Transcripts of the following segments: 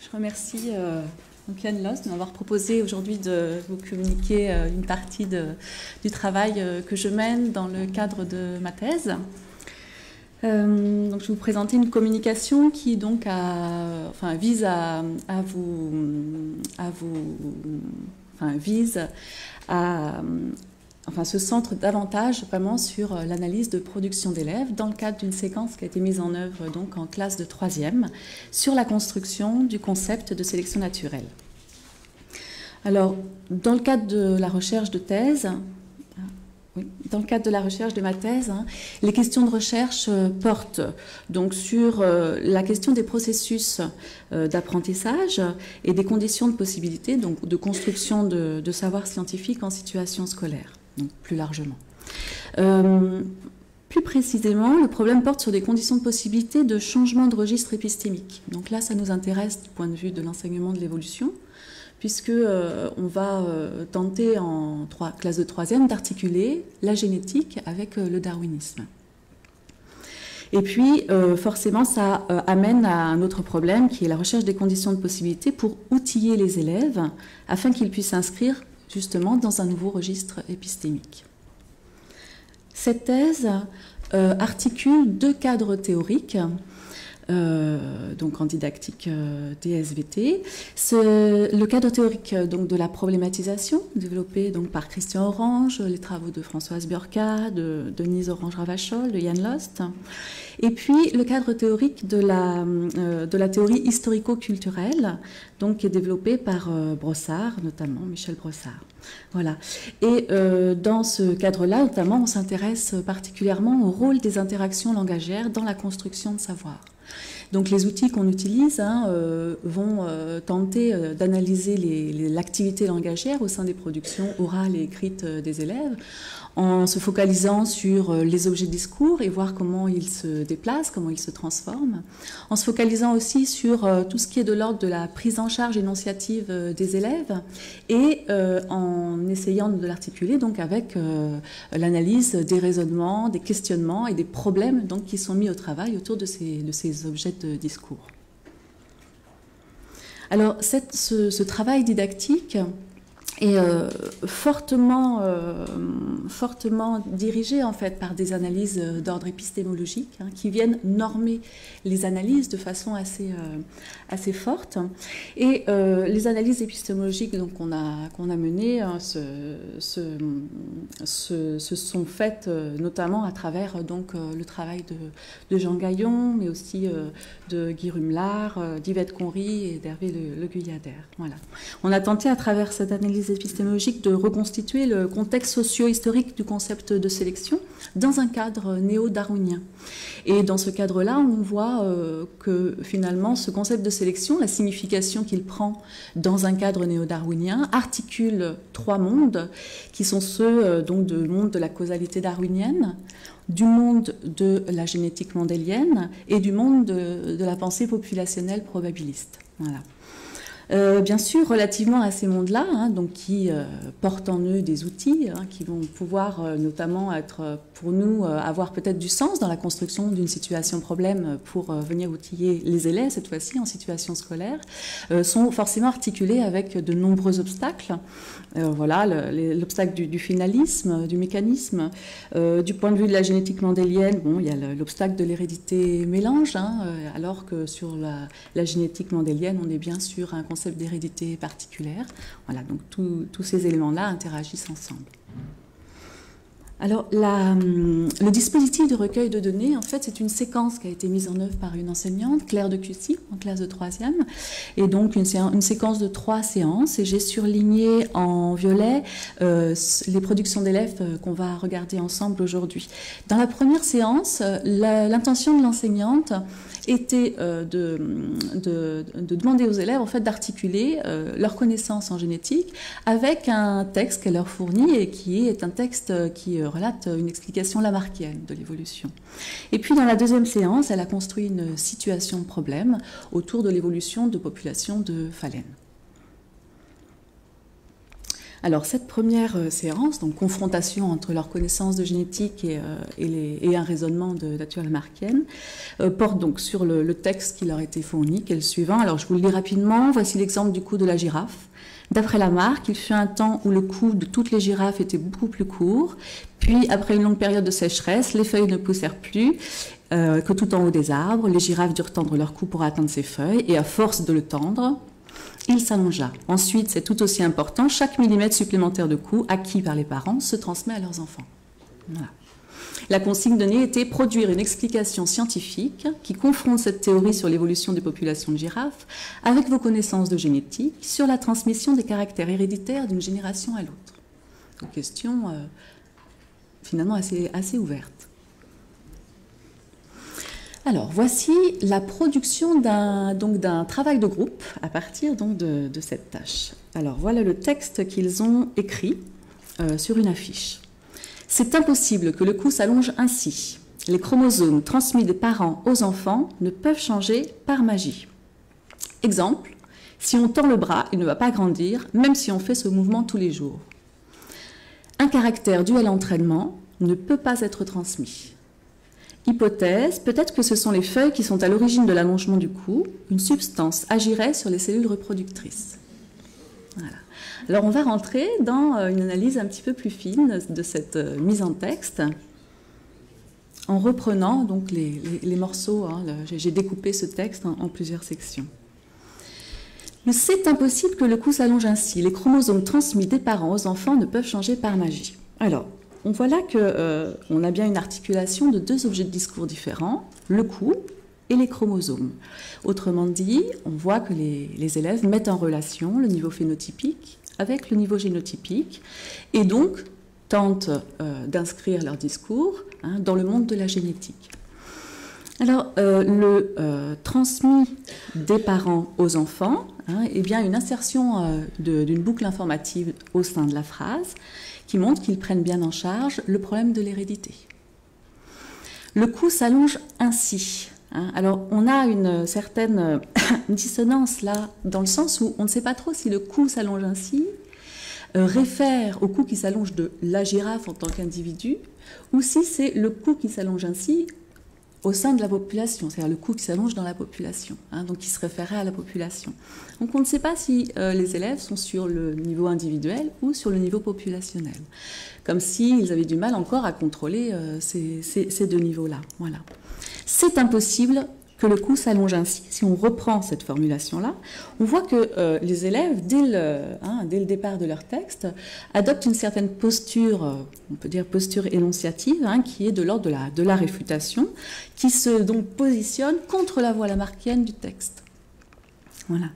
Je remercie Yann Loss de m'avoir proposé aujourd'hui de vous communiquer une partie du travail que je mène dans le cadre de ma thèse. Donc je vais vous présenter une communication qui donc vise se centre davantage vraiment sur l'analyse de production d'élèves dans le cadre d'une séquence qui a été mise en œuvre donc en classe de 3e sur la construction du concept de sélection naturelle. Alors, dans le cadre de la recherche de thèse, dans le cadre de la recherche de ma thèse, les questions de recherche portent donc sur la question des processus d'apprentissage et des conditions de possibilité, donc de construction de savoirs scientifiques en situation scolaire, donc plus largement. Plus précisément, le problème porte sur des conditions de possibilité de changement de registre épistémique. Donc là, ça nous intéresse du point de vue de l'enseignement de l'évolution, puisque on va tenter en classe de 3e d'articuler la génétique avec le darwinisme. Et puis, forcément, ça amène à un autre problème, qui est la recherche des conditions de possibilité pour outiller les élèves, afin qu'ils puissent s'inscrire justement dans un nouveau registre épistémique. Cette thèse articule deux cadres théoriques, donc en didactique DSVT. Le cadre théorique donc, de la problématisation, développé donc, par Christian Orange, les travaux de Françoise Björka, de Denise Orange-Ravachol, de Yann Lost, et puis le cadre théorique de la théorie historico-culturelle, donc, qui est développé par Brossard, notamment Michel Brossard. Voilà. Et dans ce cadre-là, notamment, on s'intéresse particulièrement au rôle des interactions langagières dans la construction de savoir. Donc les outils qu'on utilise vont tenter d'analyser l'activité langagière au sein des productions orales et écrites des élèves, en se focalisant sur les objets de discours et voir comment ils se déplacent, comment ils se transforment, en se focalisant aussi sur tout ce qui est de l'ordre de la prise en charge énonciative des élèves et en essayant de l'articuler donc avec l'analyse des raisonnements, des questionnements et des problèmes donc, qui sont mis au travail autour de ces objets de discours. Alors ce travail didactique est fortement dirigé en fait par des analyses d'ordre épistémologique qui viennent normer les analyses de façon assez forte. Et les analyses épistémologiques donc, qu'on a menées se sont faites notamment à travers donc, le travail de Jean Gaillon, mais aussi de Guy Rumlar, d'Yvette Conry et d'Hervé Le Guyader. Voilà. On a tenté à travers cette analyse épistémologique de reconstituer le contexte socio-historique du concept de sélection dans un cadre néo-darwinien. Et dans ce cadre-là, on voit que finalement, ce concept de sélection, la signification qu'il prend dans un cadre néo-darwinien, articule trois mondes qui sont ceux donc, du monde de la causalité darwinienne, du monde de la génétique mendélienne et du monde de la pensée populationnelle probabiliste. Voilà. Bien sûr, relativement à ces mondes-là, donc qui portent en eux des outils qui vont pouvoir notamment être pour nous avoir peut-être du sens dans la construction d'une situation problème pour venir outiller les élèves, cette fois-ci en situation scolaire, sont forcément articulés avec de nombreux obstacles. Voilà, l'obstacle du finalisme, du mécanisme. Du point de vue de la génétique mendélienne, bon, il y a l'obstacle de l'hérédité mélange, alors que sur la génétique mendélienne, on est bien sur un concept d'hérédité particulière. Voilà, donc tous ces éléments-là interagissent ensemble. Alors, le dispositif de recueil de données, en fait, c'est une séquence qui a été mise en œuvre par une enseignante, Claire de Cussy, en classe de 3e, et donc une séquence de 3 séances, et j'ai surligné en violet les productions d'élèves qu'on va regarder ensemble aujourd'hui. Dans la première séance, l'intention de l'enseignante était de demander aux élèves en fait, d'articuler leurs connaissances en génétique avec un texte qu'elle leur fournit et qui est un texte qui relate une explication lamarckienne de l'évolution. Et puis dans la deuxième séance, elle a construit une situation problème autour de l'évolution de population de phalènes. Alors cette première séance, donc confrontation entre leur connaissance de génétique et un raisonnement de nature lamarckienne, porte donc sur le texte qui leur a été fourni, qui est le suivant. Alors je vous le lis rapidement, voici l'exemple du cou de la girafe. D'après Lamarck, il fut un temps où le cou de toutes les girafes était beaucoup plus court, puis après une longue période de sécheresse, les feuilles ne poussèrent plus que tout en haut des arbres, les girafes durent tendre leur cou pour atteindre ces feuilles, et à force de le tendre, il s'allongea. Ensuite, c'est tout aussi important, chaque millimètre supplémentaire de cou acquis par les parents se transmet à leurs enfants. Voilà. La consigne donnée était produire une explication scientifique qui confronte cette théorie sur l'évolution des populations de girafes avec vos connaissances de génétique sur la transmission des caractères héréditaires d'une génération à l'autre. Une question finalement assez ouverte. Alors, voici la production d'un travail de groupe à partir donc, de cette tâche. Alors, voilà le texte qu'ils ont écrit sur une affiche. C'est impossible que le cou s'allonge ainsi. Les chromosomes transmis des parents aux enfants ne peuvent changer par magie. Exemple, si on tend le bras, il ne va pas grandir, même si on fait ce mouvement tous les jours. Un caractère dû à l'entraînement ne peut pas être transmis. Hypothèse, peut-être que ce sont les feuilles qui sont à l'origine de l'allongement du cou. Une substance agirait sur les cellules reproductrices. Voilà. Alors on va rentrer dans une analyse un petit peu plus fine de cette mise en texte en reprenant donc les morceaux. J'ai découpé ce texte en plusieurs sections. C'est impossible que le cou s'allonge ainsi. Les chromosomes transmis des parents aux enfants ne peuvent changer par magie. Alors, on voit là qu'on a bien une articulation de deux objets de discours différents, le cou et les chromosomes. Autrement dit, on voit que les élèves mettent en relation le niveau phénotypique avec le niveau génotypique et donc tentent d'inscrire leur discours dans le monde de la génétique. Alors, le transmis des parents aux enfants est bien une insertion d'une boucle informative au sein de la phrase qui montre qu'ils prennent bien en charge le problème de l'hérédité. Le cou s'allonge ainsi. Alors, on a une certaine dissonance là, dans le sens où on ne sait pas trop si le cou s'allonge ainsi réfère au cou qui s'allonge de la girafe en tant qu'individu, ou si c'est le cou qui s'allonge ainsi au sein de la population, c'est-à-dire le cou qui s'allonge dans la population, donc qui se référait à la population. Donc on ne sait pas si les élèves sont sur le niveau individuel ou sur le niveau populationnel, comme s'ils avaient du mal encore à contrôler ces deux niveaux-là. Voilà. C'est impossible que le cou s'allonge ainsi. Si on reprend cette formulation-là, on voit que les élèves, dès le départ de leur texte, adoptent une certaine posture, on peut dire posture énonciative, qui est de l'ordre de la réfutation, qui se donc positionne contre la voie lamarckienne du texte. Voilà.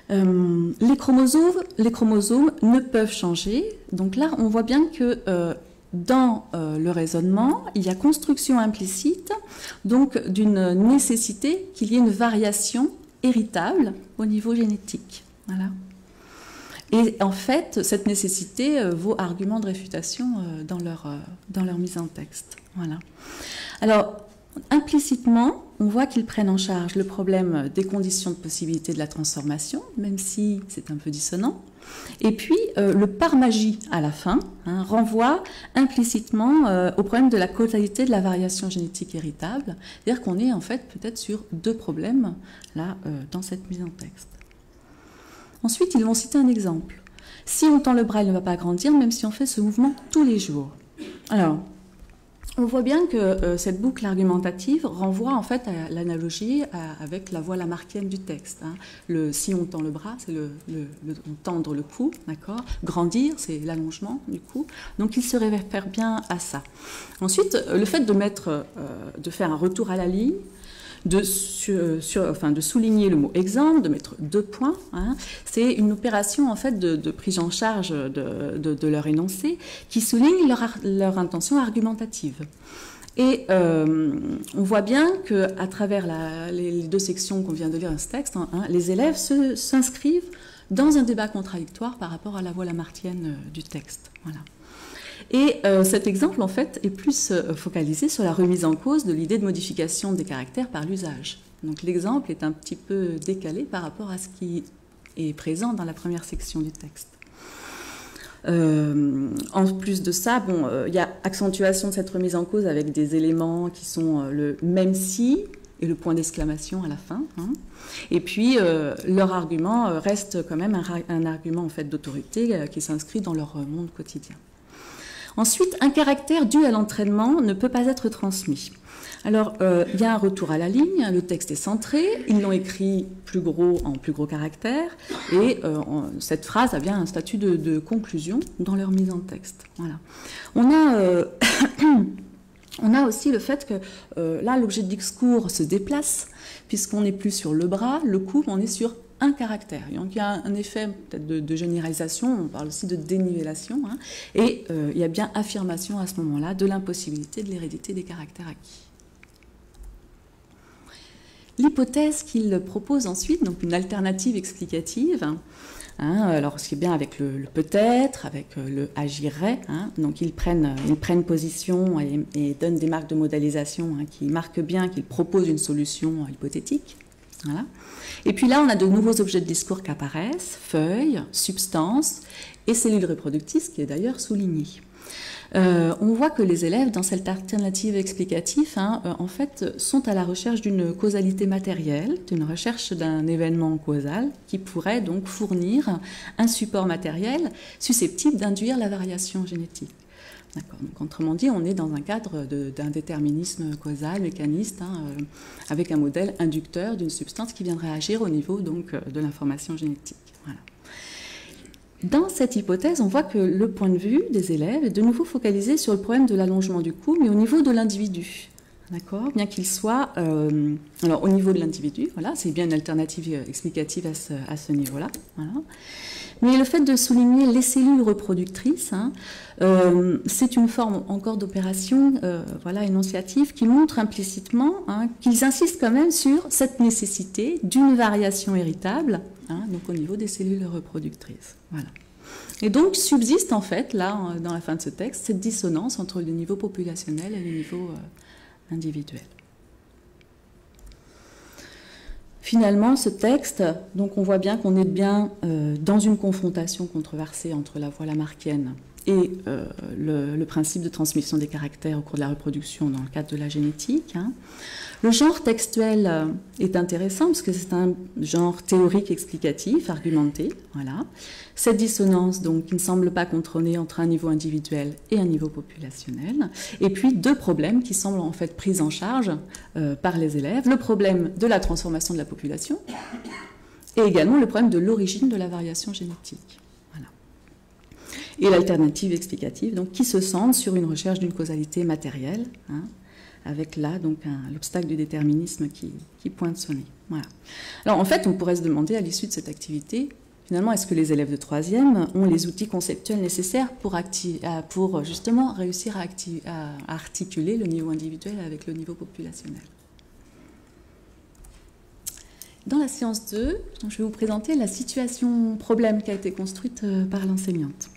Les chromosomes ne peuvent changer. Donc là, on voit bien que dans le raisonnement, il y a construction implicite, donc d'une nécessité qu'il y ait une variation héritable au niveau génétique. Voilà. Et en fait, cette nécessité vaut argument de réfutation dans leur mise en texte. Voilà. Alors, implicitement, on voit qu'ils prennent en charge le problème des conditions de possibilité de la transformation, même si c'est un peu dissonant. Et puis, le par magie à la fin renvoie implicitement au problème de la causalité de la variation génétique héritable. C'est-à-dire qu'on est en fait peut-être sur deux problèmes là dans cette mise en texte. Ensuite, ils vont citer un exemple. Si on tend le bras, il ne va pas grandir, même si on fait ce mouvement tous les jours. Alors, on voit bien que cette boucle argumentative renvoie en fait à l'analogie avec la voie lamarckienne du texte. Si on tend le bras, c'est on tendre le cou, d'accord. Grandir, c'est l'allongement du cou. Donc il se réfère bien à ça. Ensuite, le fait de faire un retour à la ligne, de souligner le mot exemple, de mettre deux points, c'est une opération en fait de prise en charge de leur énoncé qui souligne leur intention argumentative. Et on voit bien qu'à travers les deux sections qu'on vient de lire dans ce texte, les élèves s'inscrivent dans un débat contradictoire par rapport à la voie lamarckienne du texte. Voilà. Et cet exemple, en fait, est plus focalisé sur la remise en cause de l'idée de modification des caractères par l'usage. Donc l'exemple est un petit peu décalé par rapport à ce qui est présent dans la première section du texte. En plus de ça, bon, il y a accentuation de cette remise en cause avec des éléments qui sont le même si et le point d'exclamation à la fin. Hein. Et puis, leur argument reste quand même un argument en fait, d'autorité qui s'inscrit dans leur monde quotidien. Ensuite, un caractère dû à l'entraînement ne peut pas être transmis. Alors, il y a un retour à la ligne, le texte est centré, ils l'ont écrit plus gros en plus gros caractères, et cette phrase a bien un statut de conclusion dans leur mise en texte. Voilà. On a aussi le fait que là, l'objet de discours se déplace, puisqu'on n'est plus sur le bras, le cou, on est sur un caractère. Donc il y a un effet peut-être de généralisation, on parle aussi de dénivellation, hein, et il y a bien affirmation à ce moment-là de l'impossibilité de l'hérédité des caractères acquis. L'hypothèse qu'il propose ensuite, donc une alternative explicative, hein, alors ce qui est bien avec le peut-être, avec le agirait, hein, donc ils prennent position et donnent des marques de modalisation hein, qui marquent bien qu'ils proposent une solution hypothétique. Voilà. Et puis là, on a de nouveaux objets de discours qui apparaissent, feuilles, substances et cellules reproductrices, qui est d'ailleurs souligné. On voit que les élèves, dans cette alternative explicative, hein, en fait, sont à la recherche d'une causalité matérielle, d'une recherche d'un événement causal qui pourrait donc fournir un support matériel susceptible d'induire la variation génétique. Donc, autrement dit, on est dans un cadre d'un déterminisme causal, mécaniste, hein, avec un modèle inducteur d'une substance qui viendrait agir au niveau donc, de l'information génétique. Voilà. Dans cette hypothèse, on voit que le point de vue des élèves est de nouveau focalisé sur le problème de l'allongement du cou, mais au niveau de l'individu. D'accord ? Bien qu'il soit... alors, au niveau de l'individu, voilà, c'est bien une alternative explicative à ce niveau-là. Voilà. Mais le fait de souligner les cellules reproductrices, hein, c'est une forme encore d'opération voilà, énonciative qui montre implicitement hein, qu'ils insistent quand même sur cette nécessité d'une variation héritable, hein, donc au niveau des cellules reproductrices. Voilà. Et donc subsiste en fait, là, dans la fin de ce texte, cette dissonance entre le niveau populationnel et le niveau individuel. Finalement, ce texte, donc on voit bien qu'on est bien dans une confrontation controversée entre la voie lamarckienne et le principe de transmission des caractères au cours de la reproduction dans le cadre de la génétique. Hein. Le genre textuel est intéressant parce que c'est un genre théorique explicatif, argumenté. Voilà. Cette dissonance, donc, qui ne semble pas contrôler entre un niveau individuel et un niveau populationnel. Et puis deux problèmes qui semblent en fait pris en charge par les élèves. Le problème de la transformation de la population et également le problème de l'origine de la variation génétique. Voilà. Et l'alternative explicative, donc, qui se centre sur une recherche d'une causalité matérielle, hein, avec là donc l'obstacle du déterminisme qui pointe son nez. Voilà. Alors en fait, on pourrait se demander à l'issue de cette activité, finalement, est-ce que les élèves de 3e ont les outils conceptuels nécessaires pour justement réussir à articuler le niveau individuel avec le niveau populationnel? Dans la séance 2, je vais vous présenter la situation problème qui a été construite par l'enseignante.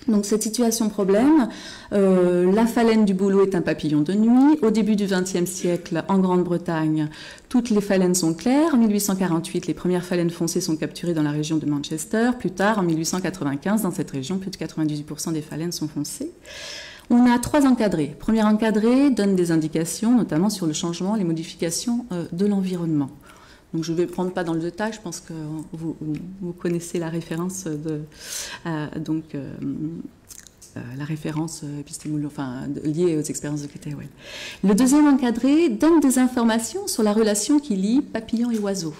Donc cette situation problème, la phalène du bouleau est un papillon de nuit. Au début du XXe siècle, en Grande-Bretagne, toutes les phalènes sont claires. En 1848, les premières phalènes foncées sont capturées dans la région de Manchester. Plus tard, en 1895, dans cette région, plus de 98% des phalènes sont foncées. On a 3 encadrés. Le premier encadré donne des indications, notamment sur le changement, les modifications de l'environnement. Donc je ne vais prendre pas dans le détail, je pense que vous connaissez la référence la référence épistémologique, enfin, liée aux expériences de Kettlewell. Le deuxième encadré donne des informations sur la relation qui lie papillon et oiseau.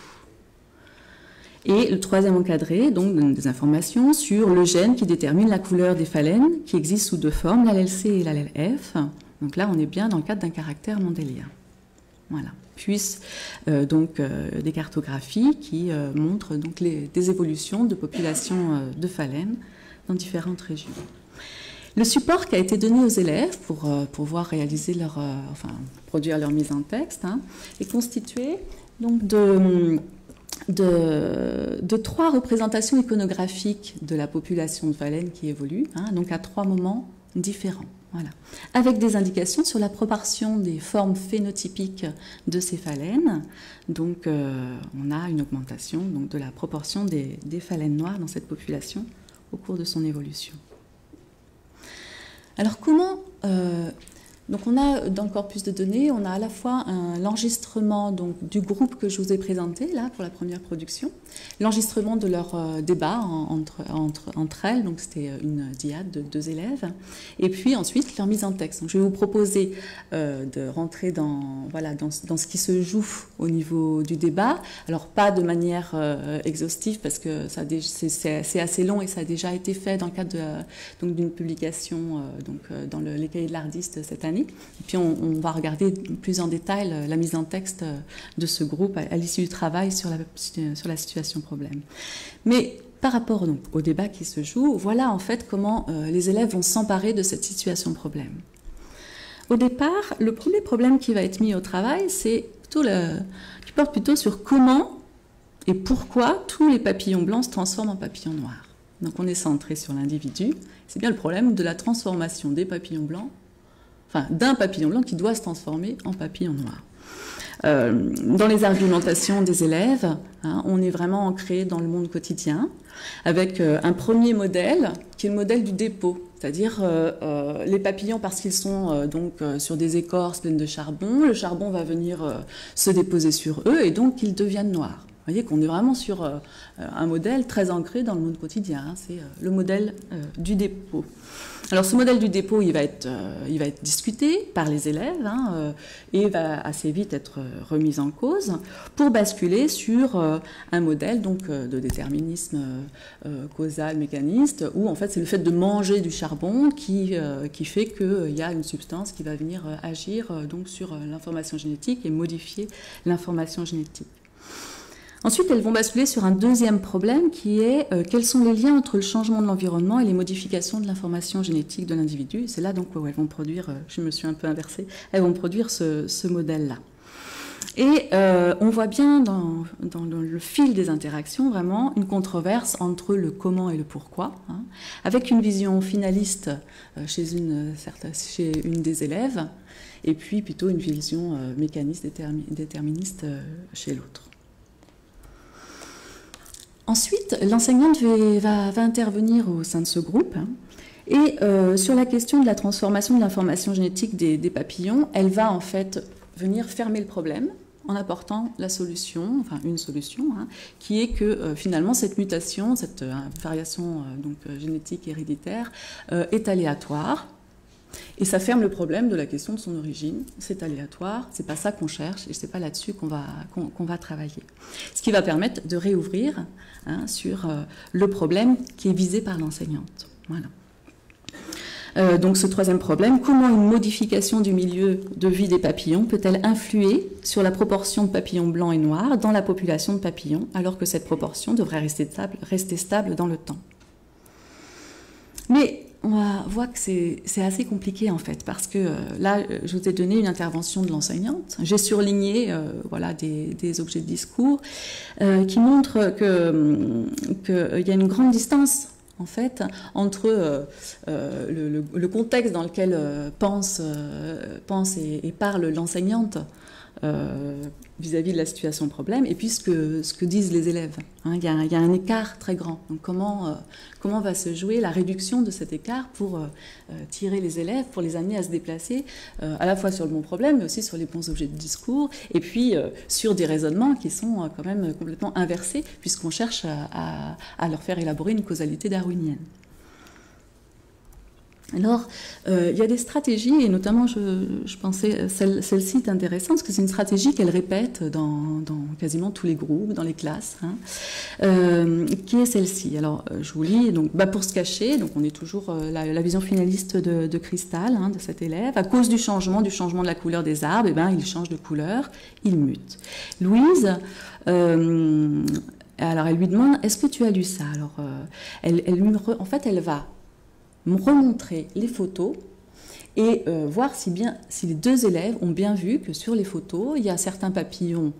Et le troisième encadré donc, donne des informations sur le gène qui détermine la couleur des phalènes, qui existe sous 2 formes, l'allèle C et l'allèle F. Donc là, on est bien dans le cadre d'un caractère mendélien. Voilà. Puis des cartographies qui montrent donc des évolutions de populations de phalènes dans différentes régions. Le support qui a été donné aux élèves pour pouvoir réaliser produire leur mise en texte hein, est constitué donc de 3 représentations iconographiques de la population de phalènes qui évolue, hein, donc à 3 moments différents. Voilà. Avec des indications sur la proportion des formes phénotypiques de ces phalènes. Donc, on a une augmentation donc, de la proportion des phalènes noires dans cette population au cours de son évolution. Alors comment donc on a dans le corpus de données, on a à la fois l'enregistrement du groupe que je vous ai présenté là pour la première production, l'enregistrement de leur débat entre elles, donc c'était une diade de 2 élèves, et puis ensuite leur mise en texte. Donc je vais vous proposer de rentrer dans ce qui se joue au niveau du débat, alors pas de manière exhaustive parce que c'est assez long et ça a déjà été fait dans le cadre d'une publication dans les cahiers de l'Ardiste cette année. Et puis on va regarder plus en détail la mise en texte de ce groupe à l'issue du travail sur la situation problème. Mais par rapport donc, au débat qui se joue, voilà en fait comment les élèves vont s'emparer de cette situation problème. Au départ, le premier problème qui va être mis au travail, qui porte plutôt sur comment et pourquoi tous les papillons blancs se transforment en papillons noirs. Donc on est centré sur l'individu. C'est bien le problème de la transformation des papillons blancs, enfin d'un papillon blanc qui doit se transformer en papillon noir. Dans les argumentations des élèves, on est vraiment ancré dans le monde quotidien, avec un premier modèle qui est le modèle du dépôt, c'est-à-dire les papillons parce qu'ils sont sur des écorces pleines de charbon, le charbon va venir se déposer sur eux et donc ils deviennent noirs. Vous voyez qu'on est vraiment sur un modèle très ancré dans le monde quotidien, c'est le modèle du dépôt. Alors ce modèle du dépôt, il va être discuté par les élèves et va assez vite être remis en cause pour basculer sur un modèle de déterminisme causal mécaniste où en fait c'est le fait de manger du charbon qui fait qu'il y a une substance qui va venir agir sur l'information génétique et modifier l'information génétique. Ensuite, elles vont basculer sur un deuxième problème qui est quels sont les liens entre le changement de l'environnement et les modifications de l'information génétique de l'individu. C'est là donc où elles vont produire, je me suis un peu inversée, elles vont produire ce modèle-là. Et on voit bien dans le fil des interactions vraiment une controverse entre le comment et le pourquoi, avec une vision finaliste chez une des élèves, et puis plutôt une vision mécaniste déterministe chez l'autre. Ensuite, l'enseignante va intervenir au sein de ce groupe et sur la question de la transformation de l'information génétique des papillons, elle va en fait venir fermer le problème en apportant la solution, enfin une solution, qui est que finalement cette mutation, cette variation génétique héréditaire est aléatoire. Et ça ferme le problème de la question de son origine. C'est aléatoire, c'est pas ça qu'on cherche et c'est pas là-dessus qu'on va travailler. Ce qui va permettre de réouvrir sur le problème qui est visé par l'enseignante. Voilà. Donc ce troisième problème, comment une modification du milieu de vie des papillons peut-elle influer sur la proportion de papillons blancs et noirs dans la population de papillons, alors que cette proportion devrait rester stable dans le temps. Mais on voit que c'est assez compliqué en fait, parce que là, je vous ai donné une intervention de l'enseignante. J'ai surligné des objets de discours qui montrent qu'il y a une grande distance en fait entre le contexte dans lequel pense et parle l'enseignante vis-à-vis de la situation problème, et puis ce que disent les élèves. Il y a un écart très grand. Donc comment va se jouer la réduction de cet écart pour tirer les élèves, pour les amener à se déplacer, à la fois sur le bon problème, mais aussi sur les bons objets de discours, et puis sur des raisonnements qui sont quand même complètement inversés, puisqu'on cherche à leur faire élaborer une causalité darwinienne. Alors, il y a des stratégies, et notamment, je pensais, celle-ci est intéressante, parce que c'est une stratégie qu'elle répète dans quasiment tous les groupes, dans les classes, qui est celle-ci. Alors, je vous lis, donc, pour se cacher, donc on est toujours la vision finaliste de Cristal, de cet élève, à cause du changement de la couleur des arbres, il change de couleur, il mute. Louise, alors elle lui demande, est-ce que tu as lu ça? Alors, en fait, elle va me remontrer les photos et voir si les deux élèves ont bien vu que sur les photos, il y a certains papillons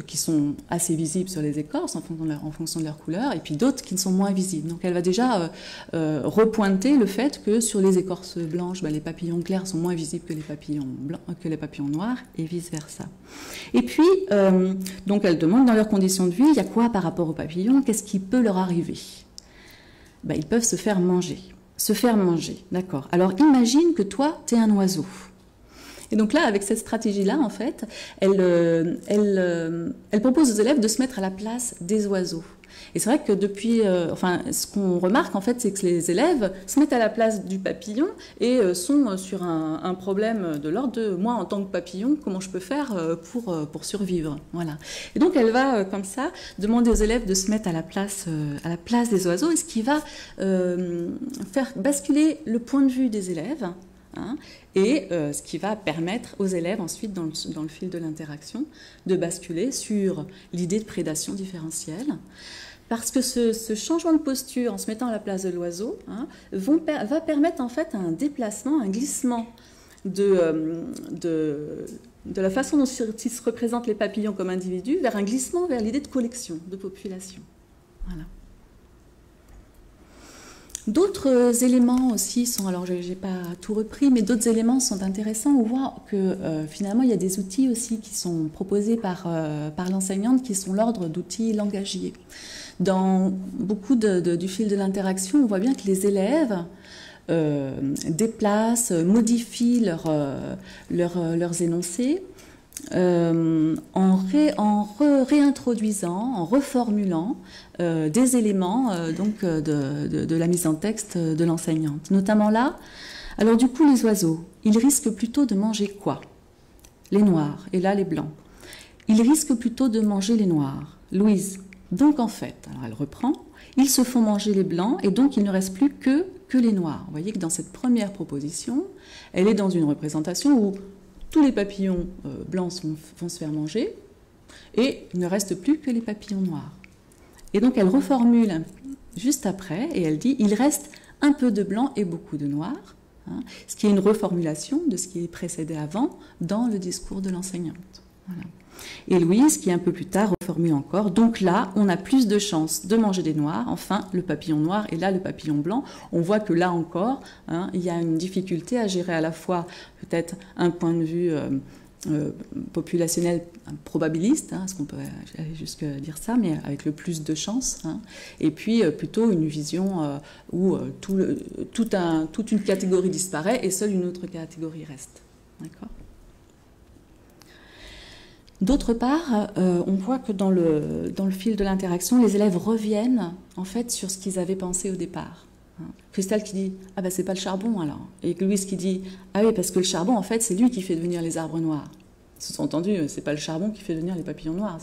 qui sont assez visibles sur les écorces en fonction de leur couleur, et puis d'autres qui sont moins visibles. Donc elle va déjà repointer le fait que sur les écorces blanches, les papillons clairs sont moins visibles que les papillons blancs, que les papillons noirs, et vice-versa. Et puis, donc elle demande, dans leurs conditions de vie, il y a quoi par rapport aux papillons? Qu'est-ce qui peut leur arriver? Ils peuvent se faire manger. se faire manger, d'accord. Alors imagine que toi, tu es un oiseau. Et donc là, avec cette stratégie-là, en fait, elle propose aux élèves de se mettre à la place des oiseaux. Et c'est vrai que depuis, ce qu'on remarque, en fait, c'est que les élèves se mettent à la place du papillon et sont sur un problème de l'ordre de moi, en tant que papillon, comment je peux faire pour survivre. Voilà. Et donc, elle va, comme ça, demander aux élèves de se mettre à la place des oiseaux, et ce qui va faire basculer le point de vue des élèves, hein, et ce qui va permettre aux élèves, ensuite, dans le fil de l'interaction, de basculer sur l'idée de prédation différentielle. Parce que ce changement de posture en se mettant à la place de l'oiseau, hein, va permettre en fait un déplacement, un glissement de la façon dont ils se représentent les papillons comme individus vers un glissement vers l'idée de collection, de population. Voilà. D'autres éléments aussi sont, alors je n'ai pas tout repris, mais d'autres éléments sont intéressants. On voit que finalement il y a des outils aussi qui sont proposés par l'enseignante qui sont l'ordre d'outils langagiers. Dans beaucoup du fil de l'interaction, on voit bien que les élèves déplacent, modifient leurs énoncés en réintroduisant, en reformulant des éléments de la mise en texte de l'enseignante. Notamment là, alors du coup les oiseaux, ils risquent plutôt de manger quoi? Les noirs, et là les blancs. Ils risquent plutôt de manger les noirs. Louise, donc en fait, alors elle reprend, ils se font manger les blancs et donc il ne reste plus que les noirs. Vous voyez que dans cette première proposition, elle est dans une représentation où tous les papillons blancs vont se faire manger et il ne reste plus que les papillons noirs. Et donc elle reformule juste après et elle dit « il reste un peu de blanc et beaucoup de noir hein, », ce qui est une reformulation de ce qui précédait avant dans le discours de l'enseignante. Voilà. Et Louise, qui un peu plus tard reformule encore, donc là, on a plus de chances de manger des noirs, enfin, le papillon noir et là, le papillon blanc. On voit que là encore, hein, il y a une difficulté à gérer à la fois peut-être un point de vue populationnel probabiliste, hein, est-ce qu'on peut aller jusqu'à dire ça, mais avec le plus de chances, hein, et puis plutôt une vision où toute une catégorie disparaît et seule une autre catégorie reste. D'accord ? D'autre part, on voit que dans le fil de l'interaction, les élèves reviennent en fait sur ce qu'ils avaient pensé au départ. Christelle qui dit « Ah ben c'est pas le charbon alors ». Et Louise qui dit « Ah oui, parce que le charbon, en fait, c'est lui qui fait devenir les arbres noirs ». Sous-entendu, c'est pas le charbon qui fait devenir les papillons noirs.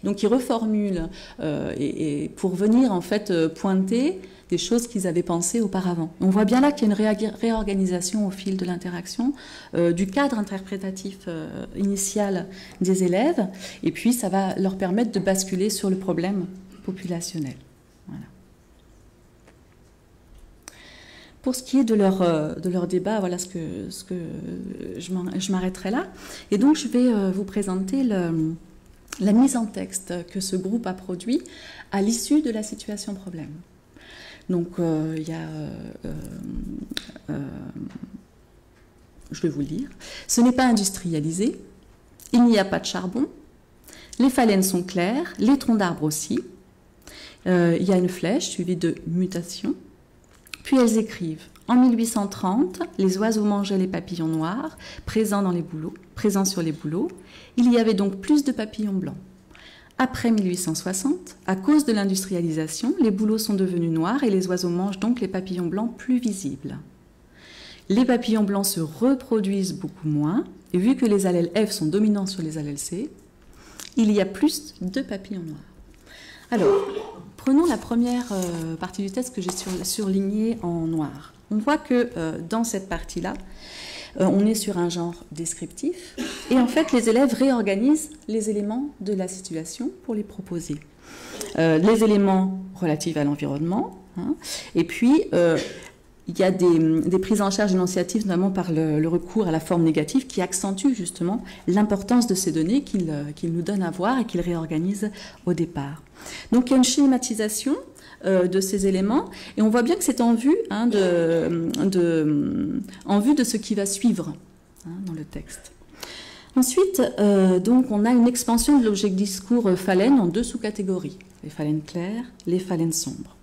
Donc ils reformulent et pour venir en fait pointer des choses qu'ils avaient pensées auparavant. On voit bien là qu'il y a une réorganisation au fil de l'interaction du cadre interprétatif initial des élèves, et puis ça va leur permettre de basculer sur le problème populationnel. Voilà. Pour ce qui est de leur débat, voilà ce que je m'arrêterai là. Et donc je vais vous présenter la mise en texte que ce groupe a produit à l'issue de la situation problème. Donc il y a, je vais vous le lire. Ce n'est pas industrialisé, il n'y a pas de charbon, les phalènes sont claires, les troncs d'arbres aussi. Il y a une flèche suivie de mutation. Puis elles écrivent « En 1830, les oiseaux mangeaient les papillons noirs présents sur les bouleaux. Il y avait donc plus de papillons blancs. Après 1860, à cause de l'industrialisation, les bouleaux sont devenus noirs et les oiseaux mangent donc les papillons blancs plus visibles. Les papillons blancs se reproduisent beaucoup moins, et vu que les allèles F sont dominants sur les allèles C, il y a plus de papillons noirs. » Alors, prenons la première partie du texte que j'ai surlignée en noir. On voit que dans cette partie-là, on est sur un genre descriptif, et en fait, les élèves réorganisent les éléments de la situation pour les proposer. Les éléments relatifs à l'environnement, hein, et puis il y a des prises en charge énonciatives, notamment par le recours à la forme négative, qui accentue justement l'importance de ces données qu'il nous donne à voir et qu'il réorganise au départ. Donc il y a une schématisation de ces éléments, et on voit bien que c'est en vue, hein, en vue de ce qui va suivre, hein, dans le texte. Ensuite, donc, on a une expansion de l'objet de discours phalène en deux sous-catégories, les phalènes claires, les phalènes sombres.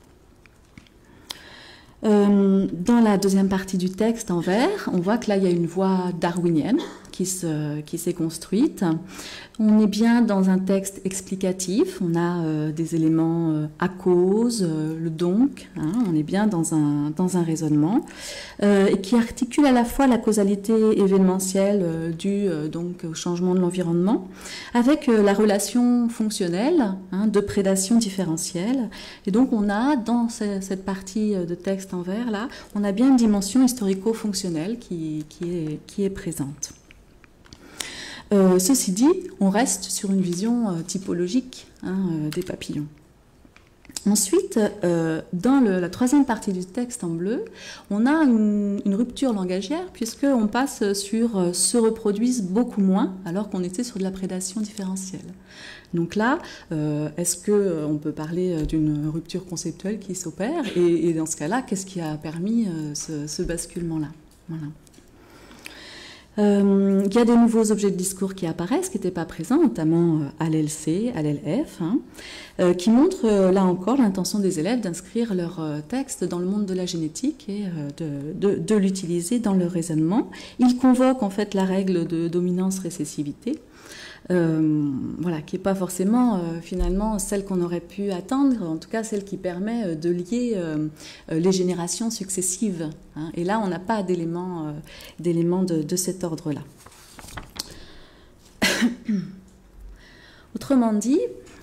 Dans la deuxième partie du texte en vert, on voit que là, il y a une voie darwinienne qui s'est construite. On est bien dans un texte explicatif, on a des éléments à cause, le donc, hein, on est bien dans un raisonnement qui articule à la fois la causalité événementielle due donc au changement de l'environnement avec la relation fonctionnelle hein, de prédation différentielle. Et donc on a dans cette partie de texte en vert là, on a bien une dimension historico-fonctionnelle qui est présente. Ceci dit, on reste sur une vision typologique hein, des papillons. Ensuite, dans la troisième partie du texte en bleu, on a une rupture langagière puisqu'on passe sur se reproduisent beaucoup moins alors qu'on était sur de la prédation différentielle. Donc là, est-ce qu'on peut parler d'une rupture conceptuelle qui s'opère et dans ce cas-là, qu'est-ce qui a permis ce basculement-là? Voilà. Il y a des nouveaux objets de discours qui apparaissent, qui n'étaient pas présents, notamment à l'LC, à l'LF, hein, qui montrent là encore l'intention des élèves d'inscrire leur texte dans le monde de la génétique et de l'utiliser dans leur raisonnement. Ils convoquent en fait la règle de dominance-récessivité, voilà, qui n'est pas forcément finalement celle qu'on aurait pu attendre, en tout cas celle qui permet de lier les générations successives. Hein, et là, on n'a pas d'éléments de cet ordre-là. Autrement dit,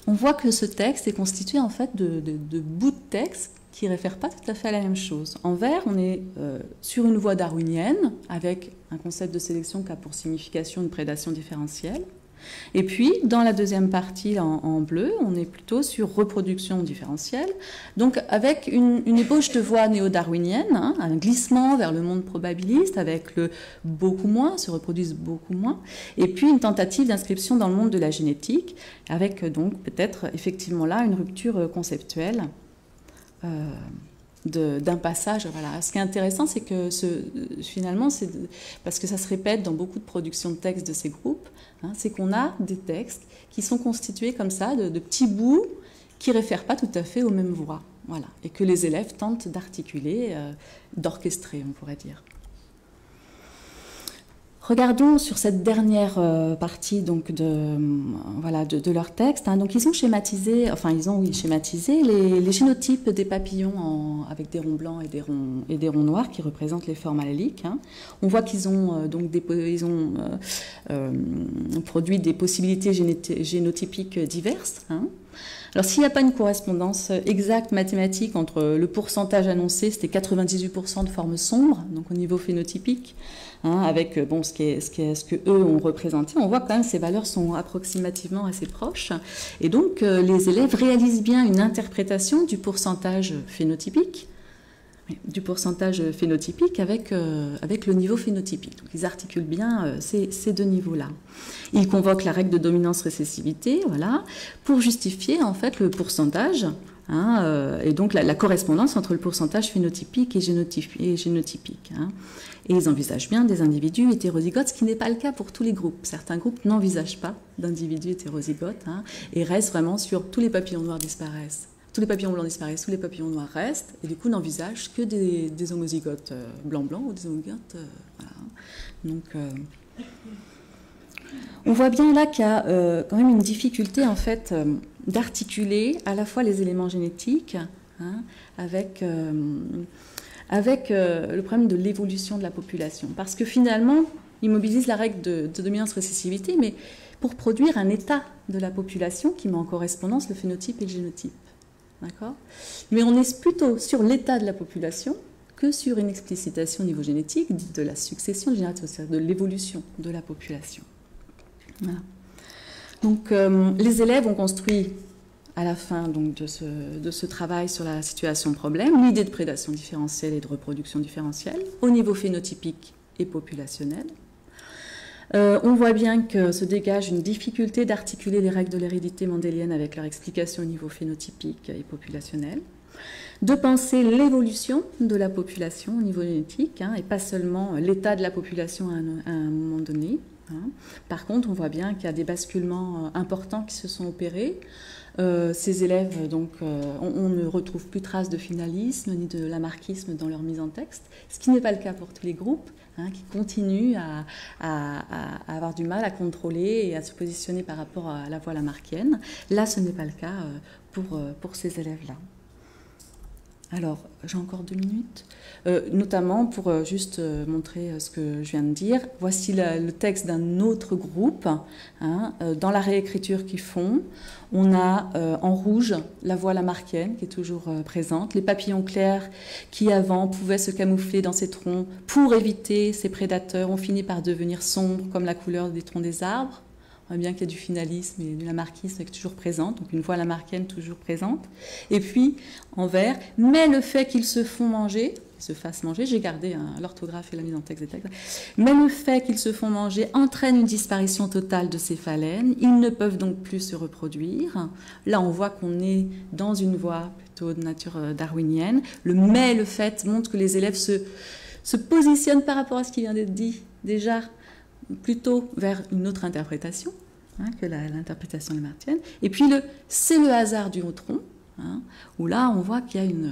on voit que ce texte est constitué en fait de bouts de texte qui ne réfèrent pas tout à fait à la même chose. En vert, on est sur une voie darwinienne, avec un concept de sélection qui a pour signification une prédation différentielle. Et puis, dans la deuxième partie, en bleu, on est plutôt sur reproduction différentielle, donc avec une ébauche de voie néo-darwinienne, hein, un glissement vers le monde probabiliste, avec le beaucoup moins, se reproduisent beaucoup moins, et puis une tentative d'inscription dans le monde de la génétique, avec donc peut-être effectivement là une rupture conceptuelle d'un passage. Voilà. Ce qui est intéressant, c'est que finalement, parce que ça se répète dans beaucoup de productions de textes de ces groupes, hein, c'est qu'on a des textes qui sont constitués comme ça, de petits bouts qui ne réfèrent pas tout à fait aux mêmes voix. Voilà. Et que les élèves tentent d'articuler, d'orchestrer, on pourrait dire. Regardons sur cette dernière partie donc de leur texte. Hein. Donc ils ont schématisé, les génotypes des papillons avec des ronds blancs et des ronds noirs qui représentent les formes alléliques. Hein. On voit qu'ils ont produit des possibilités génotypiques diverses. Hein. Alors s'il n'y a pas une correspondance exacte mathématique entre le pourcentage annoncé, c'était 98% de formes sombres, donc au niveau phénotypique, hein, avec ce que eux ont représenté, on voit quand même que ces valeurs sont approximativement assez proches. Et donc les élèves réalisent bien une interprétation du pourcentage phénotypique, avec le niveau phénotypique. Donc ils articulent bien ces deux niveaux-là. Ils convoquent la règle de dominance-récessivité, voilà, pour justifier en fait le pourcentage, hein, et donc la correspondance entre le pourcentage phénotypique et génotypique. Hein. Et ils envisagent bien des individus hétérozygotes, ce qui n'est pas le cas pour tous les groupes. Certains groupes n'envisagent pas d'individus hétérozygotes, hein, et restent vraiment sur tous les papillons noirs disparaissent. Tous les papillons blancs disparaissent, tous les papillons noirs restent, et du coup n'envisagent que des homozygotes blancs-blancs ou des homozygotes. Voilà. Donc, on voit bien là qu'il y a quand même une difficulté en fait d'articuler à la fois les éléments génétiques, hein, avec le problème de l'évolution de la population. Parce que finalement, ils mobilisent la règle de dominance-récessivité, mais pour produire un état de la population qui met en correspondance le phénotype et le génotype. D'accord ? Mais on est plutôt sur l'état de la population que sur une explicitation au niveau génétique de la succession de générations, c'est-à-dire de l'évolution de la population. Voilà. Donc, les élèves ont construit, à la fin donc, de ce travail sur la situation de problème, l'idée de prédation différentielle et de reproduction différentielle au niveau phénotypique et populationnel. On voit bien que se dégage une difficulté d'articuler les règles de l'hérédité mendélienne avec leur explication au niveau phénotypique et populationnel, de penser l'évolution de la population au niveau génétique, hein, et pas seulement l'état de la population à un moment donné. Hein. Par contre, on voit bien qu'il y a des basculements importants qui se sont opérés Ces élèves, donc, on ne retrouve plus trace de finalisme ni de lamarckisme dans leur mise en texte, ce qui n'est pas le cas pour tous les groupes, qui continuent à avoir du mal à contrôler et à se positionner par rapport à la voie lamarckienne. Là, ce n'est pas le cas pour ces élèves-là. Alors, j'ai encore 2 minutes, notamment pour juste montrer ce que je viens de dire. Voici le texte d'un autre groupe. Dans la réécriture qu'ils font, on a en rouge la voie lamarckienne qui est toujours présente, les papillons clairs qui avant pouvaient se camoufler dans ces troncs pour éviter ces prédateurs ont fini par devenir sombres comme la couleur des troncs des arbres. On voit bien qu'il y a du finalisme et du lamarckisme qui est toujours présent, donc une voie lamarckienne toujours présente. Et puis, en vert, mais le fait qu'ils se font manger, se fassent manger, j'ai gardé l'orthographe et la mise en texte des textes, mais le fait qu'ils se font manger entraîne une disparition totale de ces phalènes, ils ne peuvent donc plus se reproduire. Là, on voit qu'on est dans une voie plutôt de nature darwinienne. Le mais, le fait, montre que les élèves se positionnent par rapport à ce qui vient d'être dit déjà, plutôt vers une autre interprétation que l'interprétation lamarckienne. Et puis c'est le hasard du tronc, où là on voit qu'il y a une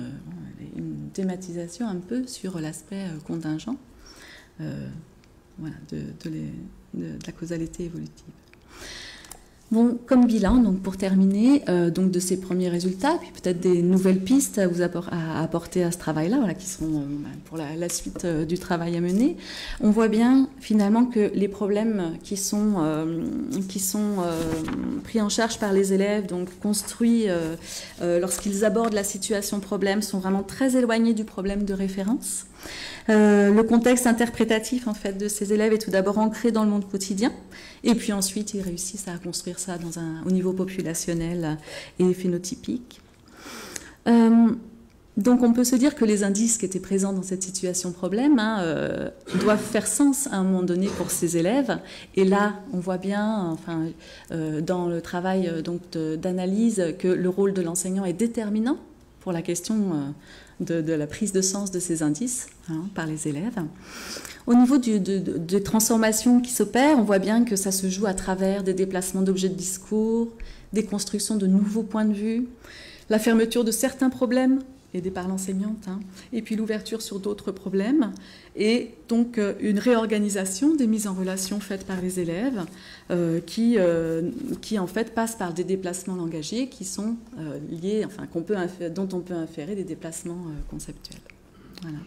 thématisation un peu sur l'aspect contingent de la causalité évolutive. Bon, comme bilan, donc pour terminer, donc de ces premiers résultats, puis peut-être des nouvelles pistes à apporter à ce travail-là, voilà, qui seront pour la suite du travail à mener, on voit bien finalement que les problèmes qui sont pris en charge par les élèves, donc construits lorsqu'ils abordent la situation problème, sont vraiment très éloignés du problème de référence. Le contexte interprétatif en fait de ces élèves est tout d'abord ancré dans le monde quotidien, et puis ensuite ils réussissent à construire ça au niveau populationnel et phénotypique. Donc on peut se dire que les indices qui étaient présents dans cette situation problème doivent faire sens à un moment donné pour ces élèves. Et là, on voit bien, dans le travail d'analyse, que le rôle de l'enseignant est déterminant pour la question de la prise de sens de ces indices par les élèves. Au niveau des transformations qui s'opèrent, on voit bien que ça se joue à travers des déplacements d'objets de discours, des constructions de nouveaux points de vue, la fermeture de certains problèmes aidés par l'enseignante, et puis l'ouverture sur d'autres problèmes, et donc une réorganisation des mises en relation faites par les élèves qui en fait passent par des déplacements langagiers qui sont liés, dont on peut inférer des déplacements conceptuels. Voilà.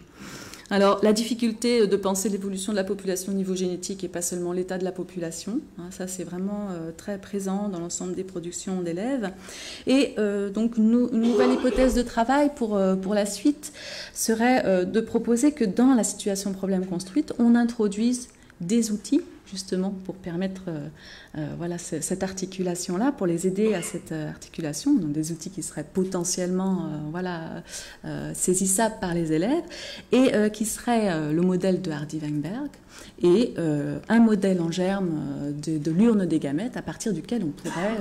Alors, la difficulté de penser l'évolution de la population au niveau génétique et pas seulement l'état de la population, ça c'est vraiment très présent dans l'ensemble des productions d'élèves. Et donc, une nouvelle hypothèse de travail pour la suite serait de proposer que dans la situation problème construite, on introduise des outils justement pour permettre cette articulation-là, pour les aider à cette articulation, donc des outils qui seraient potentiellement saisissables par les élèves, et qui seraient le modèle de Hardy-Weinberg, et un modèle en germe de l'urne des gamètes à partir duquel on pourrait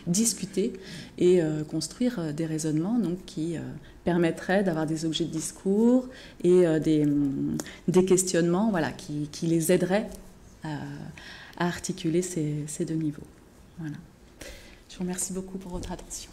discuter et construire des raisonnements donc, qui permettraient d'avoir des objets de discours et des questionnements qui les aideraient à articuler ces deux niveaux. Voilà. Je vous remercie beaucoup pour votre attention.